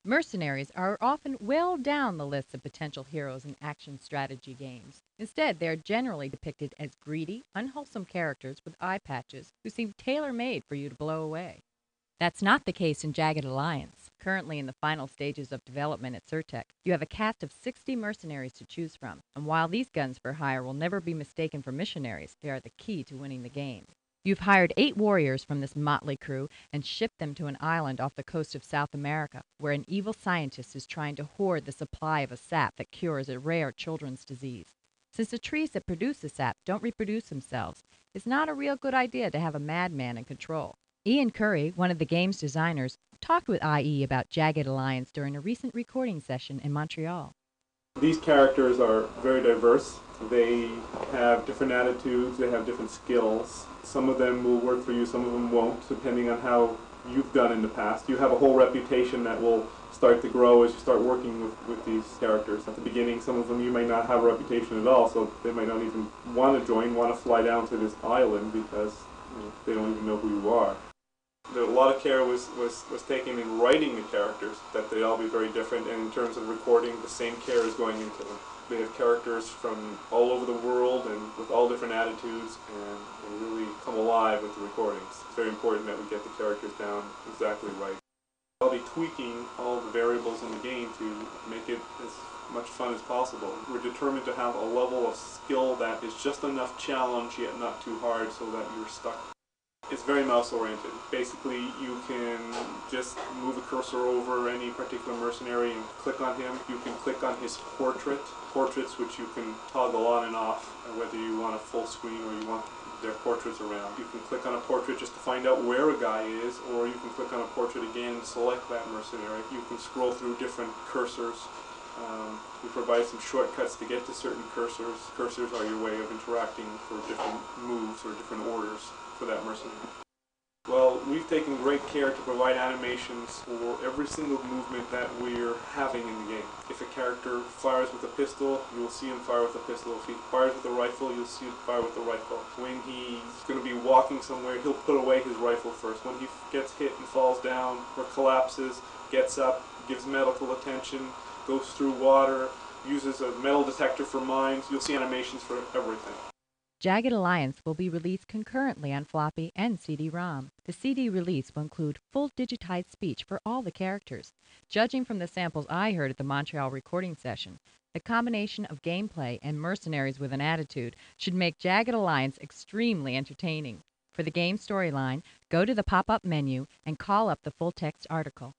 Mercenaries are often well down the list of potential heroes in action strategy games. Instead, they are generally depicted as greedy, unwholesome characters with eye patches who seem tailor made for you to blow away. That's not the case in Jagged Alliance. Currently in the final stages of development at Surtech, you have a cast of 60 mercenaries to choose from, and while these guns for hire will never be mistaken for missionaries, they are the key to winning the game. You've hired 8 warriors from this motley crew and shipped them to an island off the coast of South America, where an evil scientist is trying to hoard the supply of a sap that cures a rare children's disease. Since the trees that produce the sap don't reproduce themselves, it's not a real good idea to have a madman in control. Ian Curry, one of the game's designers, talked with IE about Jagged Alliance during a recent recording session in Montreal. These characters are very diverse. They have different attitudes, they have different skills. Some of them will work for you, some of them won't, depending on how you've done in the past. You have a whole reputation that will start to grow as you start working with these characters. At the beginning, some of them you may not have a reputation at all, so they might not even want to join, want to fly down to this island because they don't even know who you are. A lot of care was taken in writing the characters, that they all be very different, and in terms of recording, the same care is going into them. They have characters from all over the world and with all different attitudes, and they really come alive with the recordings. It's very important that we get the characters down exactly right. I'll be tweaking all the variables in the game to make it as much fun as possible. We're determined to have a level of skill that is just enough challenge yet not too hard so that you're stuck. It's very mouse-oriented. Basically, you can just move a cursor over any particular mercenary and click on him. You can click on his portraits which you can toggle on and off, whether you want a full screen or you want their portraits around. You can click on a portrait just to find out where a guy is, or you can click on a portrait again and select that mercenary. You can scroll through different cursors. We provide some shortcuts to get to certain cursors. Cursors are your way of interacting for different moves or different orders for that mercenary. Well, we've taken great care to provide animations for every single movement that we're having in the game. If a character fires with a pistol, you'll see him fire with a pistol. If he fires with a rifle, you'll see him fire with a rifle. When he's going to be walking somewhere, he'll put away his rifle first. When he gets hit and falls down or collapses, gets up, gives medical attention, goes through water, uses a metal detector for mines, you'll see animations for everything. Jagged Alliance will be released concurrently on floppy and CD-ROM. The CD release will include full digitized speech for all the characters. Judging from the samples I heard at the Montreal recording session, the combination of gameplay and mercenaries with an attitude should make Jagged Alliance extremely entertaining. For the game storyline, go to the pop-up menu and call up the full-text article.